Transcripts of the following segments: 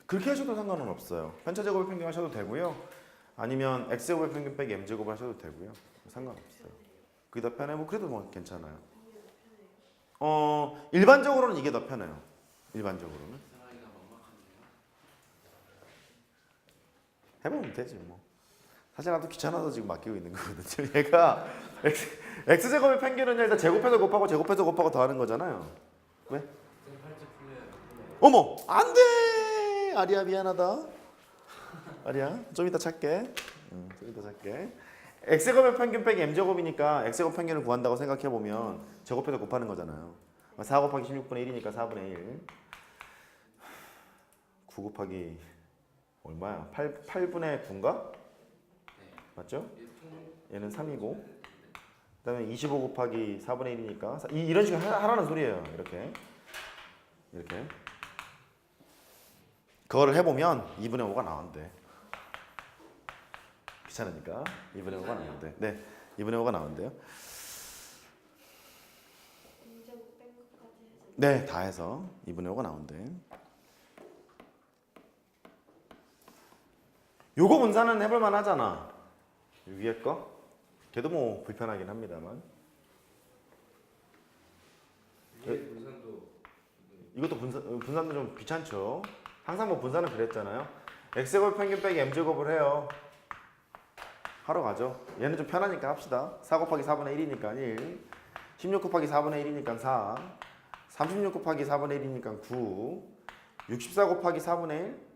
그렇게 하셔도 상관은 없어요. 편차제곱의 평균 하셔도 되고요. 아니면 x제곱의 평균 빼기 m제곱 하셔도 되고요. 상관없어요. 그게 더 편해? 뭐 그래도 뭐 괜찮아요. 일반적으로는 이게 더 편해요. 일반적으로는. 해보면 되지 뭐. 사실 나도 귀찮아서 지금 맡기고 있는 거거든요. 얘가 x제곱의 평균은 일단 제곱해서 곱하고 더하는 거잖아요. 왜? 어머! 안 돼! 아리야 미안하다. 아리야 좀 이따 찾게. 좀 이따 찾게. x제곱의 평균 빼기 m제곱이니까 x제곱 평균을 구한다고 생각해보면 제곱해서 곱하는 거잖아요. 4 곱하기 16분의 1이니까 4분의 1. 9 곱하기 얼마야? 8분의 9인가? 맞죠? 얘는 3이고 그 다음에 25 곱하기 4분의 1이니까 이런 식으로 하라는 소리예요. 이렇게 그거를 해보면 2분의 5가 나온대. 귀찮으니까 2분의 5가 나온대. 네, 2분의 5가 나온대요. 네, 다 해서 2분의 5가 나온대. 요거 분산은 해볼만 하잖아. 위에 거. 걔도 뭐 불편하긴 합니다만. 이것도 분산도 좀 귀찮죠. 항상 뭐 분산은 그랬잖아요. x제곱 평균 빼기 m제곱을 해요. 하러 가죠. 얘는 좀 편하니까 합시다. 4 곱하기 4분의 1이니까 1. 16 곱하기 4분의 1이니까 4. 36 곱하기 4분의 1이니까 9. 64 곱하기 4분의 1?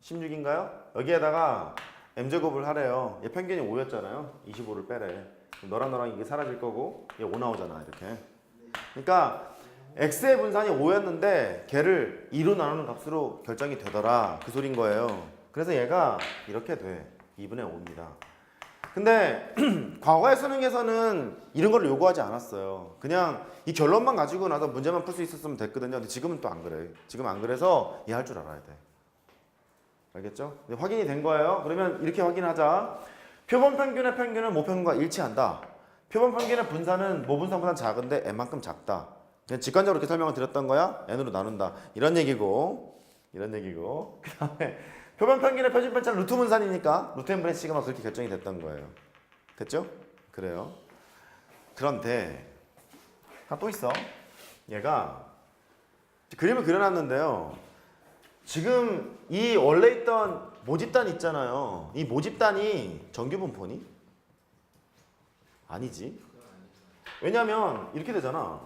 16인가요? 여기에다가 m제곱을 하래요. 얘 평균이 5였잖아요. 25를 빼래. 너랑 이게 사라질 거고 얘 5 나오잖아. 이렇게. 그러니까 x의 분산이 5였는데 걔를 2로 나누는 값으로 결정이 되더라. 그 소린 거예요. 그래서 얘가 이렇게 돼. 2분의 5입니다. 근데 과거의 수능에서는 이런 걸 요구하지 않았어요. 그냥 이 결론만 가지고 나서 문제만 풀 수 있었으면 됐거든요. 근데 지금은 또 안 그래. 지금 안 그래서 이해할 줄 알아야 돼. 알겠죠? 확인이 된 거예요. 그러면 이렇게 확인하자. 표본 평균의 평균은 모평균과 일치한다. 표본 평균의 분산은 모분산보다 작은데 n만큼 작다. 그냥 직관적으로 이렇게 설명을 드렸던 거야. n으로 나눈다. 이런 얘기고. 그 다음에 표본 평균의 표준 편차는 루트 분산이니까 루트 n분의 시그마 그렇게 결정이 됐던 거예요. 됐죠? 그래요. 그런데 또 있어. 얘가 그림을 그려놨는데요. 지금 이 원래 있던 모집단 있잖아요. 이 모집단이 정규 분포니? 아니지. 왜냐면 이렇게 되잖아.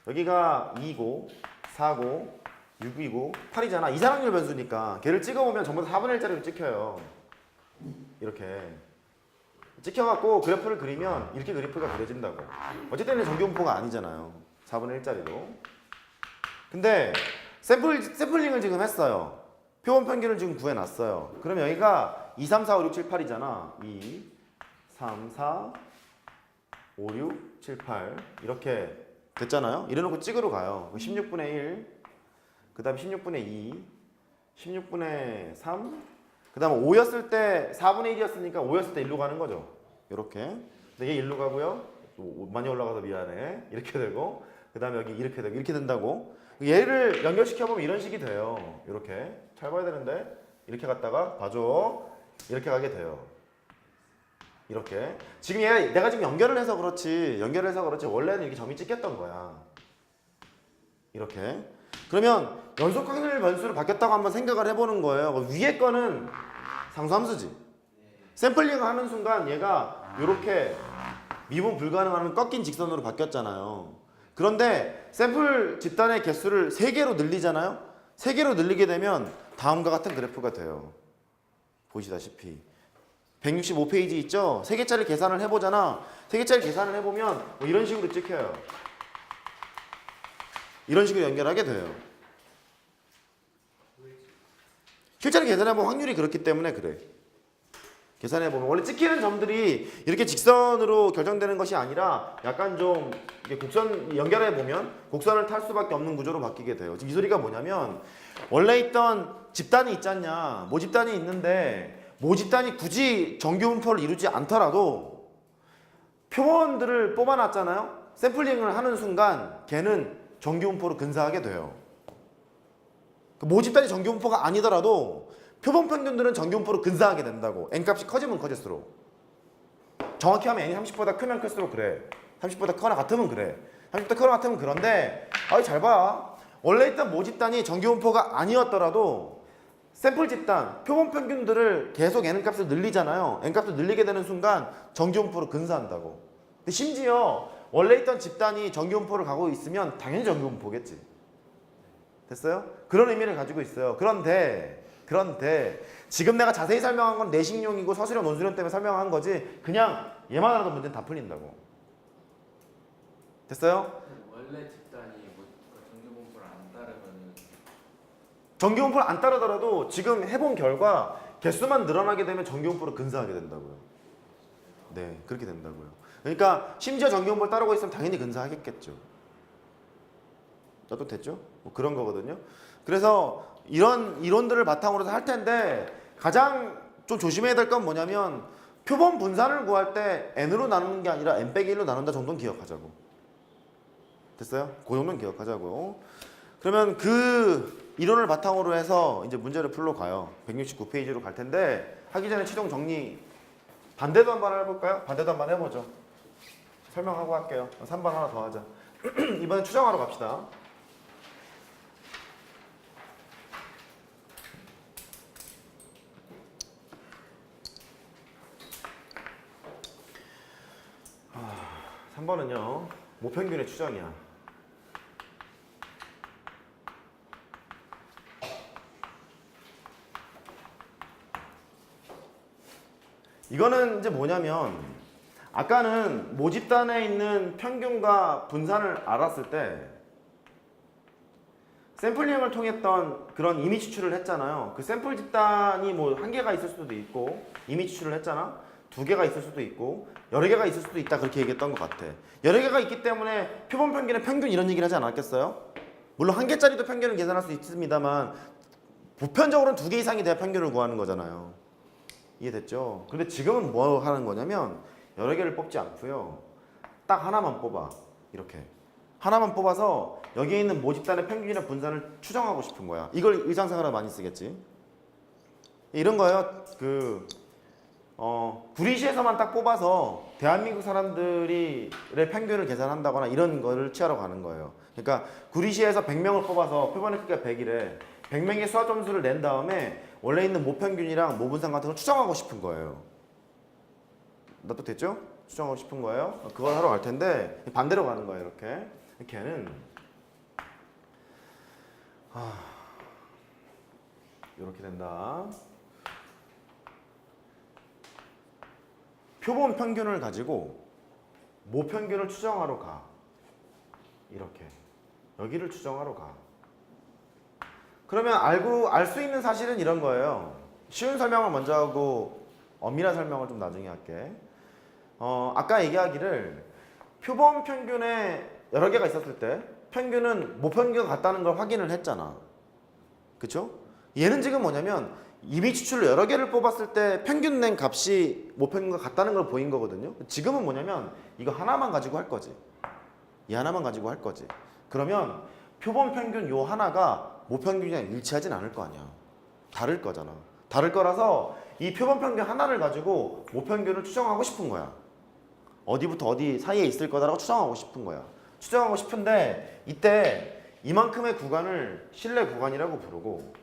여기가 2고 4고 6이고 8이잖아. 이상확률 변수니까 걔를 찍어보면 전부 다 4분의 1짜리로 찍혀요. 이렇게 찍혀갖고 그래프를 그리면 이렇게 그래프가 그려진다고. 어쨌든 정규 분포가 아니잖아요. 4분의 1짜리로. 근데 샘플링을 지금 했어요. 표본 평균을 지금 구해놨어요. 그럼 여기가 2, 3, 4, 5, 6, 7, 8이잖아. 2, 3, 4, 5, 6, 7, 8 이렇게 됐잖아요. 이래놓고 찍으러 가요. 16분의 1, 그 다음 16분의 2, 16분의 3, 그 다음 5였을 때 4분의 1이었으니까 5였을 때 1로 가는 거죠. 이렇게. 근데 얘 1로 가고요. 많이 올라가서 미안해. 이렇게 되고 그 다음에 여기 이렇게 되고 이렇게 된다고. 얘를 연결시켜보면 이런 식이 돼요. 이렇게. 잘 봐야 되는데 이렇게 갔다가 봐줘. 이렇게 가게 돼요. 이렇게. 지금 내가 지금 연결을 해서 그렇지 원래는 이렇게 점이 찍혔던 거야. 이렇게. 그러면 연속 확률 변수로 바뀌었다고 한번 생각을 해보는 거예요. 위에 거는 상수함수지. 샘플링을 하는 순간 얘가 이렇게 미분 불가능한 꺾인 직선으로 바뀌었잖아요. 그런데 샘플 집단의 개수를 3개로 늘리잖아요. 3개로 늘리게 되면 다음과 같은 그래프가 돼요. 보시다시피 165페이지 있죠? 3개짜리 계산을 해보잖아. 3개짜리 계산을 해보면 뭐 이런 식으로 찍혀요. 이런 식으로 연결하게 돼요. 실제로 계산해보면 확률이 그렇기 때문에 그래. 계산해보면 원래 찍히는 점들이 이렇게 직선으로 결정되는 것이 아니라 약간 좀 곡선 연결해보면 곡선을 탈 수밖에 없는 구조로 바뀌게 돼요. 지금 이 소리가 뭐냐면 원래 있던 집단이 있지 않냐. 모집단이 있는데 모집단이 굳이 정규 분포를 이루지 않더라도 표본들을 뽑아놨잖아요. 샘플링을 하는 순간 걔는 정규 분포로 근사하게 돼요. 모집단이 정규분포가 아니더라도 표본 평균들은 정규분포로 근사하게 된다고. n값이 커지면 커질수록. 정확히 하면 n이 30보다 크면 클수록 그래. 30보다 크거나 같으면 그래. 30보다 크거나 같으면 그런데 잘 봐. 원래 있던 모집단이 정규분포가 아니었더라도 샘플 집단, 표본 평균들을 계속 n값을 늘리잖아요. n값을 늘리게 되는 순간 정규분포로 근사한다고. 근데 심지어 원래 있던 집단이 정규분포를 가고 있으면 당연히 정규분포겠지. 됐어요? 그런 의미를 가지고 있어요. 그런데 지금 내가 자세히 설명한 건 내식용이고 서술형 논술형 때문에 설명한 거지 그냥 얘만 알아도 문제는 다 풀린다고. 됐어요? 원래 집단이 뭐 정규분포를 안 따르면 정규분포를 안 따르더라도 지금 해본 결과 개수만 늘어나게 되면 정규분포로 근사하게 된다고요. 네, 그렇게 된다고요. 그러니까 심지어 정규분포를 따르고 있으면 당연히 근사하겠겠죠. 나도 됐죠? 뭐 그런 거거든요. 그래서 이런 이론들을 바탕으로 할 텐데 가장 좀 조심해야 될 건 뭐냐면 표본 분산을 구할 때 n으로 나누는 게 아니라 n-1로 나눈다 정도는 기억하자고. 됐어요? 그 정도는 기억하자고. 그러면 그 이론을 바탕으로 해서 이제 문제를 풀러 가요. 169페이지로 갈 텐데 하기 전에 최종 정리 반대도 한번 해볼까요? 반대도 한번 해보죠. 설명하고 할게요. 3번 하나 더 하자. 이번엔 추정하러 갑시다. 아, 3번은요. 모평균의 추정이야. 이거는 이제 뭐냐면 아까는 모집단에 있는 평균과 분산을 알았을 때 샘플링을 통했던 그런 이미 추출을 했잖아요. 그 샘플 집단이 뭐 한 개가 있을 수도 있고 이미 추출을 했잖아. 두 개가 있을 수도 있고 여러 개가 있을 수도 있다 그렇게 얘기했던 것 같아. 여러 개가 있기 때문에 표본 평균의 평균 이런 얘기를 하지 않았겠어요? 물론 한 개짜리도 평균을 계산할 수 있습니다만 보편적으로는 두 개 이상이 돼야 평균을 구하는 거잖아요. 이해됐죠? 근데 지금은 뭐 하는 거냐면 여러 개를 뽑지 않고요. 딱 하나만 뽑아. 이렇게. 하나만 뽑아서 여기에 있는 모집단의 평균이나 분산을 추정하고 싶은 거야. 이걸 일상생활에 많이 쓰겠지. 이런 거예요. 구리시에서만 딱 뽑아서 대한민국 사람들의 평균을 계산한다거나 이런 거를 취하러 가는 거예요. 그러니까 구리시에서 100명을 뽑아서 표본의 크기가 100이래. 100명의 수학 점수를 낸 다음에 원래 있는 모평균이랑 모분산 같은 걸 추정하고 싶은 거예요. 나도 됐죠? 추정하고 싶은 거예요. 그걸 하러 갈 텐데 반대로 가는 거예요. 이렇게. 걔는 이렇게 된다. 표본 평균을 가지고 모평균을 추정하러 가. 이렇게. 여기를 추정하러 가. 그러면 알 수 있는 사실은 이런 거예요. 쉬운 설명을 먼저 하고 엄밀한 설명을 좀 나중에 할게. 아까 얘기하기를 표본 평균에 여러 개가 있었을 때 평균은 모평균과 같다는 걸 확인을 했잖아. 그쵸? 얘는 지금 뭐냐면 이미 추출로 여러 개를 뽑았을 때 평균 낸 값이 모평균과 같다는 걸 보인 거거든요. 지금은 뭐냐면 이거 하나만 가지고 할 거지. 이 하나만 가지고 할 거지. 그러면 표본 평균 요 하나가 모평균이랑 일치하진 않을 거 아니야. 다를 거잖아. 다를 거라서 이 표본 평균 하나를 가지고 모평균을 추정하고 싶은 거야. 어디부터 어디 사이에 있을 거다라고 추정하고 싶은 거야. 추정하고 싶은데 이때 이만큼의 구간을 실내 구간이라고 부르고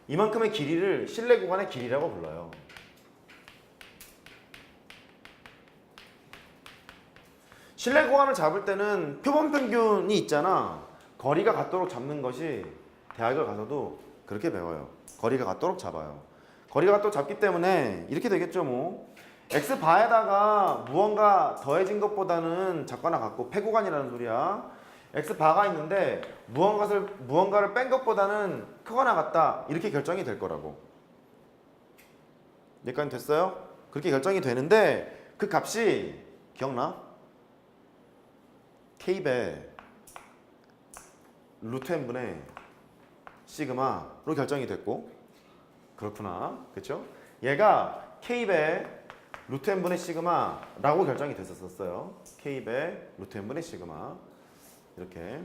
이만큼의 길이를 실내 구간의 길이라고 불러요. 실내 구간을 잡을 때는 표본 평균이 있잖아. 거리가 같도록 잡는 것이 대학을 가서도 그렇게 배워요. 거리가 같도록 잡아요. 거리가 같도록 잡기 때문에 이렇게 되겠죠 뭐. x바에다가 무언가 더해진 것보다는 작거나 같고 폐구간이라는 소리야. x바가 있는데 무언가를 뺀 것보다는 크거나 같다. 이렇게 결정이 될 거라고. 여기까지 됐어요? 그렇게 결정이 되는데 그 값이 기억나? k배 루트 n분의 시그마로 결정이 됐고 그렇구나. 그쵸? 얘가 k배 루트 n분의 시그마라고 결정이 됐었어요. k배 루트 n분의 시그마. 이렇게.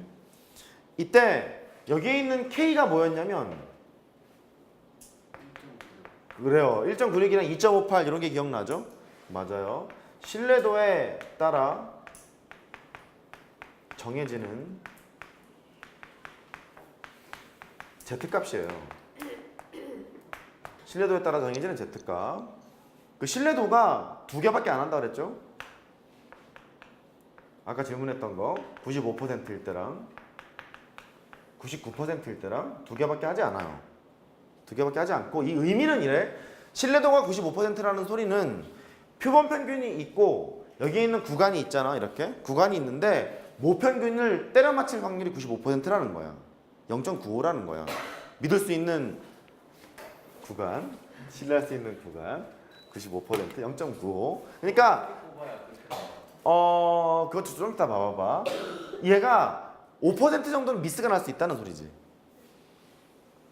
이때 여기에 있는 K가 뭐였냐면 그래요. 1.96이랑 2.58 이런 게 기억나죠? 맞아요. 신뢰도에 따라 정해지는 Z값이에요. 신뢰도에 따라 정해지는 Z값. 그 신뢰도가 두 개밖에 안 한다 그랬죠? 아까 질문했던 거 95%일 때랑 99%일 때랑 두 개밖에 하지 않아요. 두 개밖에 하지 않고 이 의미는 이래. 신뢰도가 95%라는 소리는 표본 평균이 있고 여기에 있는 구간이 있잖아. 이렇게 구간이 있는데 모평균을 때려 맞힐 확률이 95%라는 거야. 0.95라는 거야. 믿을 수 있는 구간, 신뢰할 수 있는 구간 95%, 0.95. 그러니까 그것도 좀 이따 봐봐봐. 얘가 5% 정도는 미스가 날 수 있다는 소리지.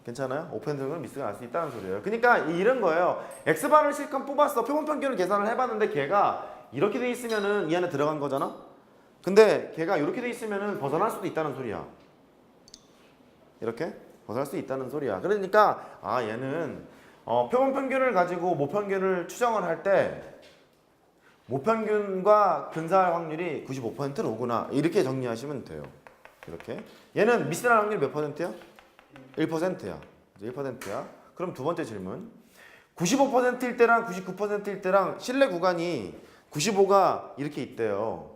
괜찮아요? 5% 정도는 미스가 날 수 있다는 소리예요. 그러니까 이런 거예요. X바를 실컷 뽑았어. 표본 평균을 계산을 해봤는데 걔가 이렇게 돼 있으면은 이 안에 들어간 거잖아. 근데 걔가 이렇게 돼 있으면은 벗어날 수도 있다는 소리야. 이렇게 벗어날 수 있다는 소리야. 그러니까 얘는 표본 평균을 가지고 모평균을 추정을 할 때 모평균과 근사할 확률이 95%는 오구나. 이렇게 정리하시면 돼요. 이렇게. 얘는 미스날 확률이 몇 %야? 1%야. 1%야. 그럼 두 번째 질문. 95%일 때랑 99%일 때랑 신뢰 구간이 95가 이렇게 있대요.